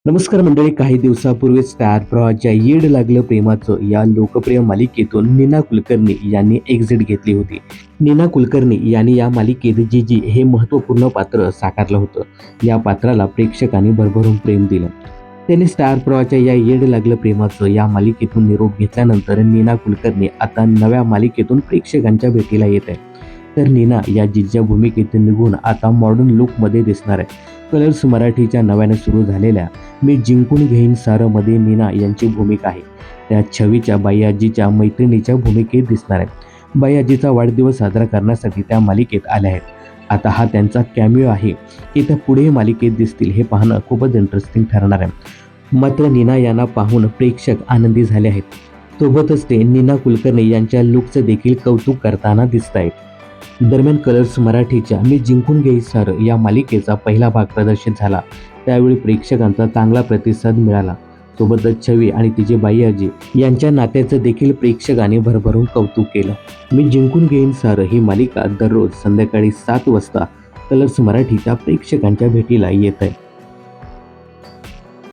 नमस्कार मंडळी. काही दिवसापूर्वी स्टार प्रवाहाच्या येड लागलं प्रेमाचं या लोकप्रिय मालिकेतून नीना कुलकर्णी यांनी एक्झिट घेतली होती. नीना कुलकर्णी यांनी या मालिकेत जीजी हे महत्त्वपूर्ण पात्र साकारलं होतं. या पात्राला प्रेक्षकांनी भरभरून प्रेम दिलं. त्यांनी स्टार प्रवाहाच्या या येड लागलं प्रेमाचं या मालिकेतून निरोप घेतल्यानंतर नीना कुलकर्णी आता नव्या मालिकेतून प्रेक्षकांच्या भेटीला येत आहे. तर नीना या जीजीच्या भूमिकेतून निघून आता मॉडर्न लुकमध्ये दिसणार आहे. कलर्स मराठीच्या नव्याने सुरू झालेल्या मी जिंकून घेईन सारंमध्ये नीना यांची भूमिका आहे. त्या छवीच्या बाईआजीच्या मैत्रिणीच्या भूमिकेत दिसणार आहेत. बाईआजीचा वाढदिवस साजरा करण्यासाठी त्या मालिकेत आल्या आहेत. आता हा त्यांचा कॅमिओ आहे की त्या पुढे मालिकेत दिसतील हे पाहणं खूपच इंटरेस्टिंग ठरणार आहे. मात्र नीना यांना पाहून प्रेक्षक आनंदी झाले आहेत. सोबतच ते नीना कुलकर्णी यांच्या लुकचं देखील कौतुक करताना दिसत आहेत. दरम्यान कलर्स मराठीच्या मी जिंकून घेईन सारं या मालिकेचा पहिला भाग प्रदर्शित झाला. त्यावेळी प्रेक्षकांचा चांगला प्रतिसाद मिळाला. सोबतच छवी आणि तिची बाईआजी यांच्या नात्याचं देखील प्रेक्षकांनी भरभरून कौतुक केलं. मी जिंकून घेईन सारं ही मालिका दररोज संध्याकाळी 7 वाजता कलर्स मराठीच्या प्रेक्षकांच्या भेटीला येत आहे.